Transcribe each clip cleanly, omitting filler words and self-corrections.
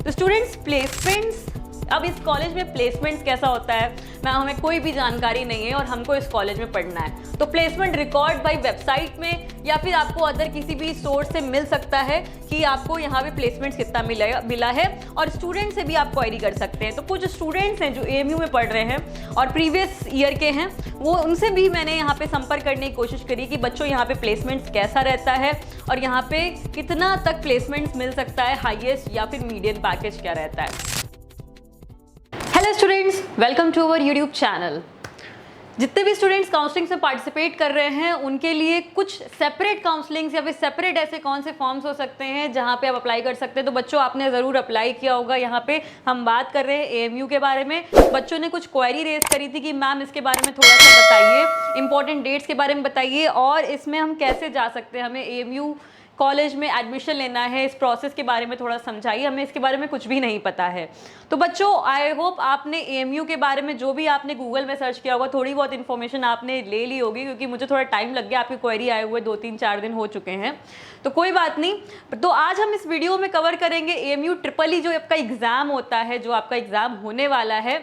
तो students placements, अब इस कॉलेज में प्लेसमेंट्स कैसा होता है मैं हमें कोई भी जानकारी नहीं है और हमको इस कॉलेज में पढ़ना है। तो प्लेसमेंट रिकॉर्ड बाय वेबसाइट में या फिर आपको अदर किसी भी सोर्स से मिल सकता है कि आपको यहाँ पे प्लेसमेंट्स कितना मिला है, और स्टूडेंट से भी आप क्वेरी कर सकते हैं। तो कुछ स्टूडेंट्स हैं जो एएमयू में पढ़ रहे हैं और प्रीवियस ईयर के हैं, वो उनसे भी मैंने यहाँ पे संपर्क करने की कोशिश करी कि बच्चों यहाँ पे प्लेसमेंट्स कैसा रहता है और यहाँ पे कितना तक प्लेसमेंट्स मिल सकता है, हाईएस्ट या फिर मीडियम पैकेज क्या रहता है। Hello students, welcome to our YouTube channel. जितने भी स्टूडेंट्स काउंसलिंग में पार्टिसिपेट कर रहे हैं उनके लिए कुछ सेपरेट काउंसलिंग्स या फिर सेपरेट ऐसे कौन से फॉर्म्स हो सकते हैं जहां पे आप अप्लाई कर सकते हैं। तो बच्चों आपने ज़रूर अप्लाई किया होगा। यहाँ पे हम बात कर रहे हैं एएमयू के बारे में। बच्चों ने कुछ क्वेरी रेज करी थी कि मैम इसके बारे में थोड़ा सा बताइए, इंपॉर्टेंट डेट्स के बारे में बताइए और इसमें हम कैसे जा सकते हैं, हमें एएमयू कॉलेज में एडमिशन लेना है, इस प्रोसेस के बारे में थोड़ा समझाइए, हमें इसके बारे में कुछ भी नहीं पता है। तो बच्चों आई होप आपने एएमयू के बारे में जो भी आपने गूगल में सर्च किया होगा थोड़ी बहुत इन्फॉर्मेशन आपने ले ली होगी, क्योंकि मुझे थोड़ा टाइम लग गया, आपकी क्वेरी आए हुए 2-3-4 दिन हो चुके हैं, तो कोई बात नहीं। तो आज हम इस वीडियो में कवर करेंगे एएमयू ट्रिपल ई जो आपका एग्ज़ाम होता है, जो आपका एग्ज़ाम होने वाला है,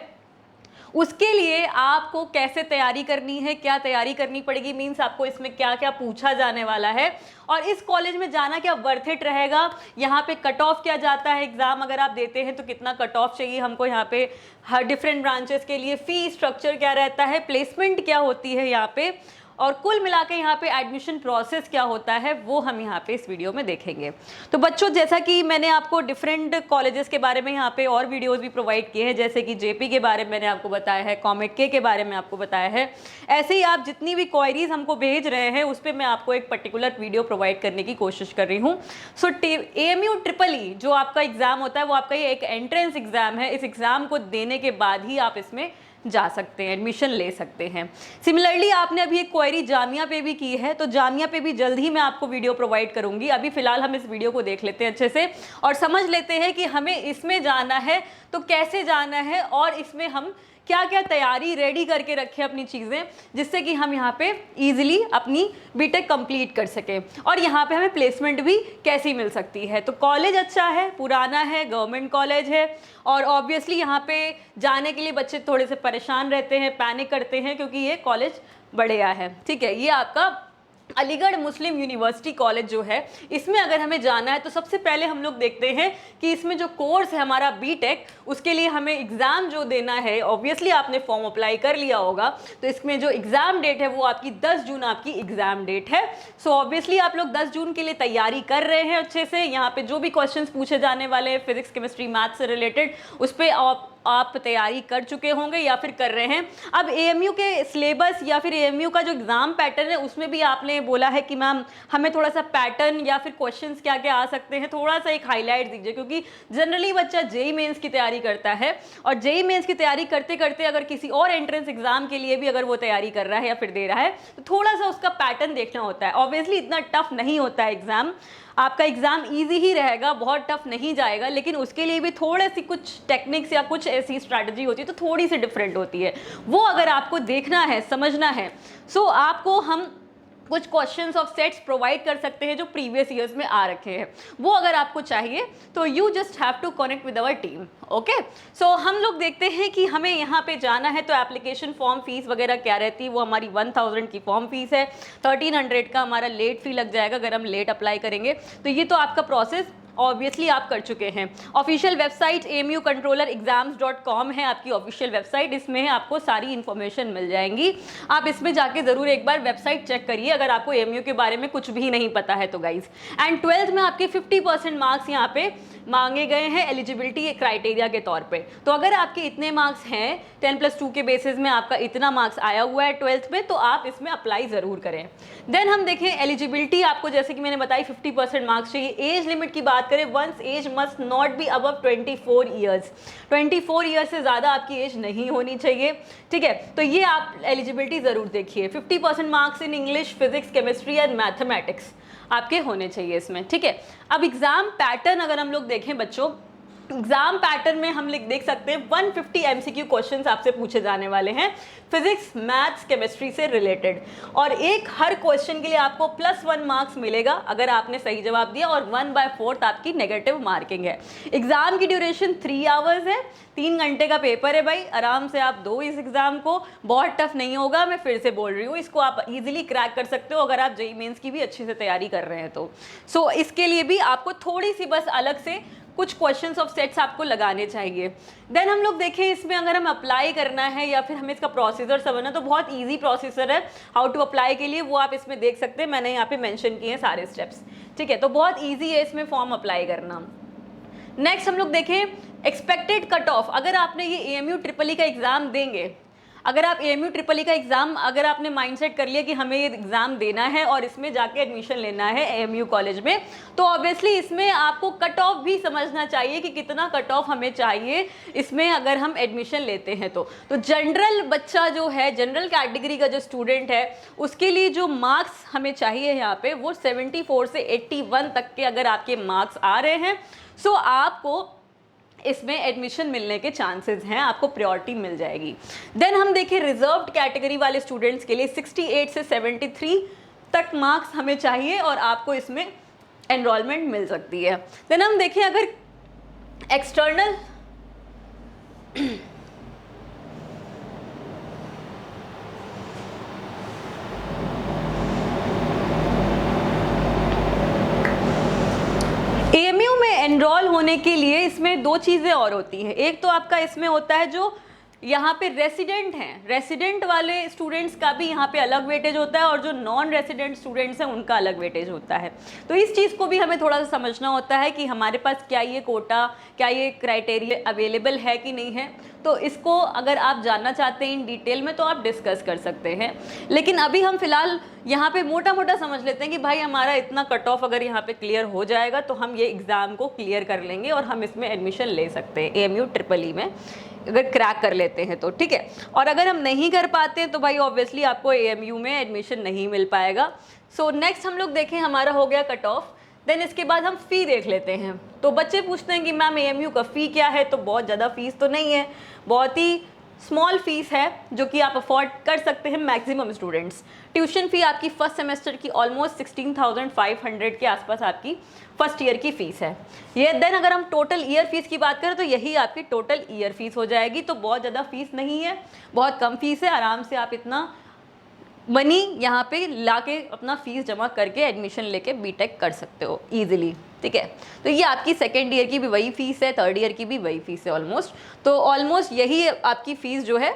उसके लिए आपको कैसे तैयारी करनी है, क्या तैयारी करनी पड़ेगी, मीन्स आपको इसमें क्या क्या पूछा जाने वाला है और इस कॉलेज में जाना क्या वर्थ इट रहेगा, यहाँ पे कट ऑफ क्या जाता है, एग्जाम अगर आप देते हैं तो कितना कट ऑफ चाहिए हमको यहाँ पे हर डिफरेंट ब्रांचेस के लिए, फी स्ट्रक्चर क्या रहता है, प्लेसमेंट क्या होती है यहाँ पे, और कुल मिला के यहाँ पे एडमिशन प्रोसेस क्या होता है वो हम यहाँ पे इस वीडियो में देखेंगे। तो बच्चों जैसा कि मैंने आपको डिफरेंट कॉलेजेस के बारे में यहाँ पे और वीडियोस भी प्रोवाइड किए हैं, जैसे कि जेपी के बारे में मैंने आपको बताया है, कॉमेट के बारे में आपको बताया है, ऐसे ही आप जितनी भी क्वायरीज हमको भेज रहे हैं उस पर मैं आपको एक पर्टिकुलर वीडियो प्रोवाइड करने की कोशिश कर रही हूँ। सो एएमयू ट्रिपल ई जो आपका एग्जाम होता है वो आपका ये एक एंट्रेंस एग्जाम है। इस एग्जाम को देने के बाद ही आप इसमें जा सकते हैं, एडमिशन ले सकते हैं। सिमिलरली आपने अभी एक क्वेरी जामिया पे भी की है, तो जामिया पे भी जल्द ही मैं आपको वीडियो प्रोवाइड करूंगी। अभी फिलहाल हम इस वीडियो को देख लेते हैं अच्छे से और समझ लेते हैं कि हमें इसमें जाना है तो कैसे जाना है और इसमें हम क्या क्या तैयारी रेडी करके रखें अपनी चीज़ें, जिससे कि हम यहाँ पे इजीली अपनी बीटेक कंप्लीट कर सकें और यहाँ पे हमें प्लेसमेंट भी कैसी मिल सकती है। तो कॉलेज अच्छा है, पुराना है, गवर्नमेंट कॉलेज है और ऑब्वियसली यहाँ पे जाने के लिए बच्चे थोड़े से परेशान रहते हैं, पैनिक करते हैं क्योंकि ये कॉलेज बढ़िया है। ठीक है, ये आपका अलीगढ़ मुस्लिम यूनिवर्सिटी कॉलेज जो है, इसमें अगर हमें जाना है तो सबसे पहले हम लोग देखते हैं कि इसमें जो कोर्स है हमारा बीटेक, उसके लिए हमें एग्ज़ाम जो देना है, ऑब्वियसली आपने फॉर्म अप्लाई कर लिया होगा, तो इसमें जो एग्ज़ाम डेट है वो आपकी 10 जून आपकी एग्ज़ाम डेट है। सो ऑब्वियसली आप लोग 10 जून के लिए तैयारी कर रहे हैं अच्छे से। यहाँ पे जो भी क्वेश्चन पूछे जाने वाले हैं फिजिक्स केमिस्ट्री मैथ्स से रिलेटेड, उस पर आप तैयारी कर चुके होंगे या फिर कर रहे हैं। अब एएमयू के सिलेबस या फिर एएमयू का जो एग्ज़ाम पैटर्न है उसमें भी आपने बोला है कि मैम हमें थोड़ा सा पैटर्न या फिर क्वेश्चंस क्या क्या आ सकते हैं, थोड़ा सा एक हाईलाइट दीजिए, क्योंकि जनरली बच्चा जेईई मेंस की तैयारी करता है और जेईई मेंस की तैयारी करते करते अगर किसी और एंट्रेंस एग्जाम के लिए भी अगर वो तैयारी कर रहा है या फिर दे रहा है तो थोड़ा सा उसका पैटर्न देखना होता है। ऑब्वियसली इतना टफ नहीं होता है एग्जाम, आपका एग्जाम इजी ही रहेगा, बहुत टफ नहीं जाएगा, लेकिन उसके लिए भी थोड़े सी कुछ टेक्निक्स या कुछ ऐसी स्ट्रैटेजी होती है तो थोड़ी सी डिफरेंट होती है। वो अगर आपको देखना है, समझना है, सो आपको हम कुछ क्वेश्चंस ऑफ सेट्स प्रोवाइड कर सकते हैं जो प्रीवियस ईयर्स में आ रखे हैं। वो अगर आपको चाहिए तो you just have to connect with our team. Okay, so हम लोग देखते हैं कि हमें यहाँ पे जाना है तो एप्लीकेशन फॉर्म फीस वगैरह क्या रहती है, वो हमारी 1000 की फॉर्म फीस है, 1300 का हमारा लेट फी लग जाएगा अगर हम लेट अप्लाई करेंगे। तो ये तो आपका प्रोसेस ऑब्वियसली आप कर चुके हैं। ऑफिशियल वेबसाइट amucontrollerexams.com है आपकी ऑफिशियल वेबसाइट, इसमें आपको सारी इन्फॉर्मेशन मिल जाएंगी। आप इसमें जाके ज़रूर एक बार वेबसाइट चेक करिए अगर आपको एएमयू के बारे में कुछ भी नहीं पता है तो गाइज। एंड 12th में आपके 50% मार्क्स यहाँ पे मांगे गए हैं एलिजिबिलिटी क्राइटेरिया के तौर पे। तो अगर आपके इतने मार्क्स हैं 10+2 के बेसिस में आपका इतना मार्क्स आया हुआ है 12th में, तो आप इसमें अप्लाई ज़रूर करें। देन हम देखें एलिजिबिलिटी, आपको जैसे कि मैंने बताई 50% मार्क्स चाहिए। एज लिमिट की बात करें, one's age must not be above 24 years, 24 years से ज़्यादा आपकी एज नहीं होनी चाहिए। ठीक है, तो ये आप एलिजिबिलिटी ज़रूर देखिए। 50% marks in English, physics, chemistry and mathematics आपके होने चाहिए इसमें। ठीक है, अब एग्ज़ाम पैटर्न अगर हम लोग देखें बच्चों, एग्जाम पैटर्न में हम देख सकते हैं 150 एमसीक्यू क्वेश्चंस आपसे पूछे जाने वाले हैं फिजिक्स, मैथ्स, केमिस्ट्री से रिलेटेड, और एक हर क्वेश्चन के लिए आपको +1 मार्क्स मिलेगा अगर आपने सही जवाब दिया, और 1/4 आपकी नेगेटिव मार्किंग है। एग्जाम की ड्यूरेशन 3 आवर्स है, 3 घंटे का पेपर है भाई, आराम से आप दो इस एग्जाम को, बहुत टफ नहीं होगा, मैं फिर से बोल रही हूँ, इसको आप इजीली क्रैक कर सकते हो अगर आप जेईई मेंस की भी अच्छे से तैयारी कर रहे हैं तो। सो इसके लिए भी आपको थोड़ी सी बस अलग से कुछ क्वेश्चंस ऑफ सेट्स आपको लगाने चाहिए। देन हम लोग देखें इसमें अगर हम अप्लाई करना है या फिर हमें इसका प्रोसीजर समझना, तो बहुत इजी प्रोसीजर है हाउ टू अप्लाई के लिए, वो आप इसमें देख सकते हैं, मैंने यहाँ पे मेंशन किए हैं सारे स्टेप्स, ठीक है। तो बहुत इजी है इसमें फॉर्म अप्लाई करना। नेक्स्ट हम लोग देखें एक्सपेक्टेड कट ऑफ, अगर आपने ये एएमयू ट्रिपल ई का एग्जाम देंगे, अगर आप एएमयू ट्रिपल ई का एग्जाम अगर आपने माइंडसेट कर लिया कि हमें ये एग्जाम देना है और इसमें जाके एडमिशन लेना है एएमयू कॉलेज में, तो ऑब्वियसली इसमें आपको कट ऑफ भी समझना चाहिए कि कितना कट ऑफ हमें चाहिए इसमें अगर हम एडमिशन लेते हैं तो जनरल बच्चा जो है, जनरल कैटेगरी का जो स्टूडेंट है, उसके लिए जो मार्क्स हमें चाहिए यहाँ पे वो 74 से 81 तक के अगर आपके मार्क्स आ रहे हैं, सो आपको इसमें एडमिशन मिलने के चांसेस हैं, आपको प्रायोरिटी मिल जाएगी। देन हम देखें रिजर्व्ड कैटेगरी वाले स्टूडेंट्स के लिए 68 से 73 तक मार्क्स हमें चाहिए और आपको इसमें एनरोलमेंट मिल सकती है। देन हम देखें अगर एक्सटर्नल एएमयू में एनरोल होने के लिए इसमें दो चीज़ें और होती हैं। एक तो आपका इसमें होता है जो यहाँ पे रेसिडेंट हैं, रेसिडेंट वाले स्टूडेंट्स का भी यहाँ पे अलग वेटेज होता है और जो नॉन रेसिडेंट स्टूडेंट्स हैं उनका अलग वेटेज होता है। तो इस चीज़ को भी हमें थोड़ा सा समझना होता है कि हमारे पास क्या ये कोटा, क्या ये क्राइटेरिया अवेलेबल है कि नहीं है। तो इसको अगर आप जानना चाहते हैं इन डिटेल में तो आप डिस्कस कर सकते हैं, लेकिन अभी हम फिलहाल यहाँ पे मोटा मोटा समझ लेते हैं कि भाई हमारा इतना कट ऑफ अगर यहाँ पे क्लियर हो जाएगा तो हम ये एग्ज़ाम को क्लियर कर लेंगे और हम इसमें एडमिशन ले सकते हैं एएमयू ट्रिपल ई में, अगर क्रैक कर लेते हैं तो, ठीक है। और अगर हम नहीं कर पाते हैं तो भाई ऑब्वियसली आपको एएमयू में एडमिशन नहीं मिल पाएगा। सो नेक्स्ट हम लोग देखें, हमारा हो गया कट ऑफ। देन इसके बाद हम फ़ी देख लेते हैं। तो बच्चे पूछते हैं कि मैम एएमयू का फ़ी क्या है, तो बहुत ज़्यादा फ़ीस तो नहीं है, बहुत ही स्मॉल फीस है जो कि आप अफोर्ड कर सकते हैं मैक्सिमम स्टूडेंट्स। ट्यूशन फ़ी आपकी फर्स्ट सेमेस्टर की ऑलमोस्ट 16,500 के आसपास आपकी फर्स्ट ईयर की फ़ीस है ये। देन अगर हम टोटल ईयर फीस की बात करें तो यही आपकी टोटल ईयर फीस हो जाएगी। तो बहुत ज़्यादा फीस नहीं है, बहुत कम फीस है, आराम से आप इतना मनी यहाँ पे लाके अपना फीस जमा करके एडमिशन लेके बीटेक कर सकते हो इजीली, ठीक है। तो ये आपकी सेकेंड ईयर की भी वही फीस है, थर्ड ईयर की भी वही फीस है ऑलमोस्ट। तो ऑलमोस्ट यही आपकी फ़ीस जो है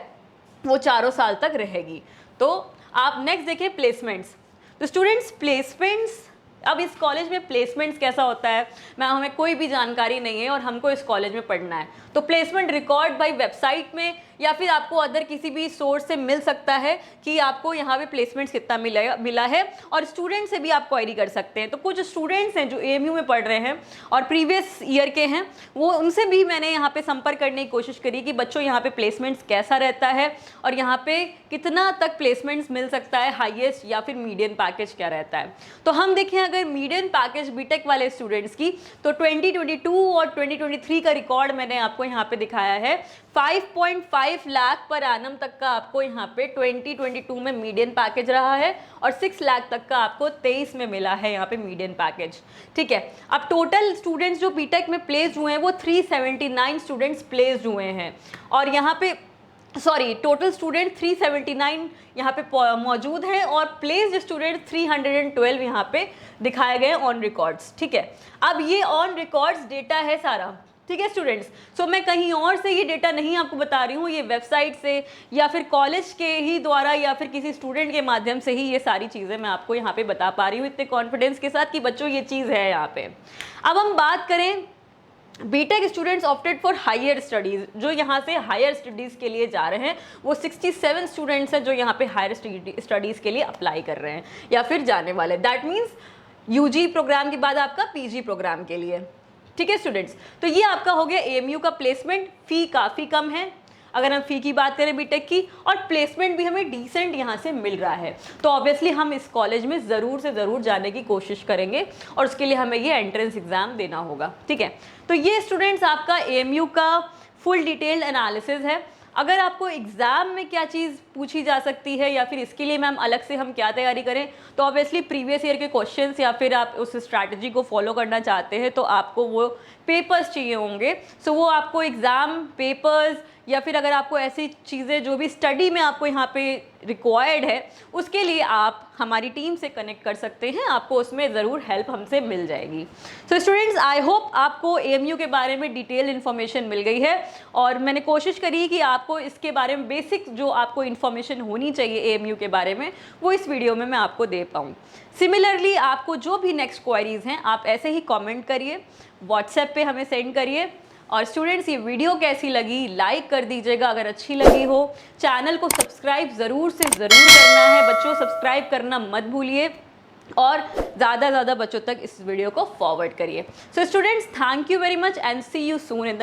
वो 4 साल तक रहेगी। तो आप नेक्स्ट देखें प्लेसमेंट्स। तो स्टूडेंट्स प्लेसमेंट्स, अब इस कॉलेज में प्लेसमेंट्स कैसा होता है, मैं हमें कोई भी जानकारी नहीं है और हमको इस कॉलेज में पढ़ना है, तो प्लेसमेंट रिकॉर्ड बाय वेबसाइट में या फिर आपको अदर किसी भी सोर्स से मिल सकता है कि आपको यहाँ पे प्लेसमेंट्स कितना मिला है, और स्टूडेंट से भी आप क्वेरी कर सकते हैं। तो कुछ स्टूडेंट्स हैं जो एएमयू में पढ़ रहे हैं और प्रीवियस ईयर के हैं, वो उनसे भी मैंने यहाँ पे संपर्क करने की कोशिश करी कि बच्चों यहाँ पे प्लेसमेंट्स कैसा रहता है और यहाँ पे कितना तक प्लेसमेंट्स मिल सकता है, हाईएस्ट या फिर मीडियन पैकेज क्या रहता है। तो हम देखें अगर मीडियन पैकेज बीटेक वाले स्टूडेंट्स की, तो 2022 और 2023 का रिकॉर्ड मैंने आपको यहाँ पे दिखाया है। 5.5 लाख पर एनम तक का आपको यहाँ पे 2022 में मीडियन पैकेज रहा है और 6 लाख तक का आपको 23 में मिला है यहाँ पे मीडियन पैकेज, ठीक है। अब टोटल स्टूडेंट्स जो बीटेक में प्लेस्ड हुए हैं वो 379 स्टूडेंट्स प्लेस्ड हुए हैं, और यहाँ पे टोटल स्टूडेंट 379 यहाँ पे मौजूद हैं और प्लेस्ड स्टूडेंट 312 यहाँ पे दिखाए गए ऑन रिकॉर्ड्स, ठीक है। अब ये ऑन रिकॉर्ड्स डेटा है सारा, ठीक है स्टूडेंट्स। सो मैं कहीं और से ये डेटा नहीं आपको बता रही हूँ, ये वेबसाइट से या फिर कॉलेज के ही द्वारा या फिर किसी स्टूडेंट के माध्यम से ही ये सारी चीज़ें मैं आपको यहाँ पे बता पा रही हूँ इतने कॉन्फिडेंस के साथ कि बच्चों ये चीज़ है यहाँ पे। अब हम बात करें BTech students opted for higher studies, जो यहाँ से हायर स्टडीज़ के लिए जा रहे हैं वो 67 स्टूडेंट्स हैं जो यहाँ पे हायर स्टडीज़ के लिए अप्लाई कर रहे हैं या फिर जाने वाले। दैट मीन्स यूजी प्रोग्राम के बाद आपका पीजी प्रोग्राम के लिए, ठीक है स्टूडेंट्स। तो ये आपका हो गया एएमयू का प्लेसमेंट। फ़ी काफ़ी कम है, अगर हम फ़ी की बात करें बीटेक की, और प्लेसमेंट भी हमें डिसेंट यहाँ से मिल रहा है, तो ऑब्वियसली हम इस कॉलेज में ज़रूर से ज़रूर जाने की कोशिश करेंगे और उसके लिए हमें ये एंट्रेंस एग्ज़ाम देना होगा। ठीक है, तो ये स्टूडेंट्स आपका AMU का फुल डिटेल्ड एनालिसिस है। अगर आपको एग्ज़ाम में क्या चीज़ पूछी जा सकती है या फिर इसके लिए मैम अलग से हम क्या तैयारी करें, तो ऑब्वियसली प्रीवियस ईयर के क्वेश्चंस या फिर आप उस स्ट्रैटेजी को फॉलो करना चाहते हैं तो आपको वो पेपर्स चाहिए होंगे। सो वो आपको एग्ज़ाम पेपर्स या फिर अगर आपको ऐसी चीज़ें जो भी स्टडी में आपको यहाँ पे रिक्वायर्ड है, उसके लिए आप हमारी टीम से कनेक्ट कर सकते हैं, आपको उसमें ज़रूर हेल्प हमसे मिल जाएगी। सो स्टूडेंट्स, आई होप आपको AMU के बारे में डिटेल इन्फॉर्मेशन मिल गई है और मैंने कोशिश करी कि आपको इसके बारे में बेसिक जो आपको इन्फॉर्मेशन होनी चाहिए AMU के बारे में वो इस वीडियो में मैं आपको दे पाऊँ। सिमिलरली आपको जो भी नेक्स्ट क्वेरीज हैं आप ऐसे ही कमेंट करिए, व्हाट्सएप पे हमें सेंड करिए। और स्टूडेंट्स, ये वीडियो कैसी लगी लाइक कर दीजिएगा अगर अच्छी लगी हो। चैनल को सब्सक्राइब ज़रूर से ज़रूर करना है बच्चों, सब्सक्राइब करना मत भूलिए और ज़्यादा बच्चों तक इस वीडियो को फॉरवर्ड करिए। So students, thank you very much and see you soon in the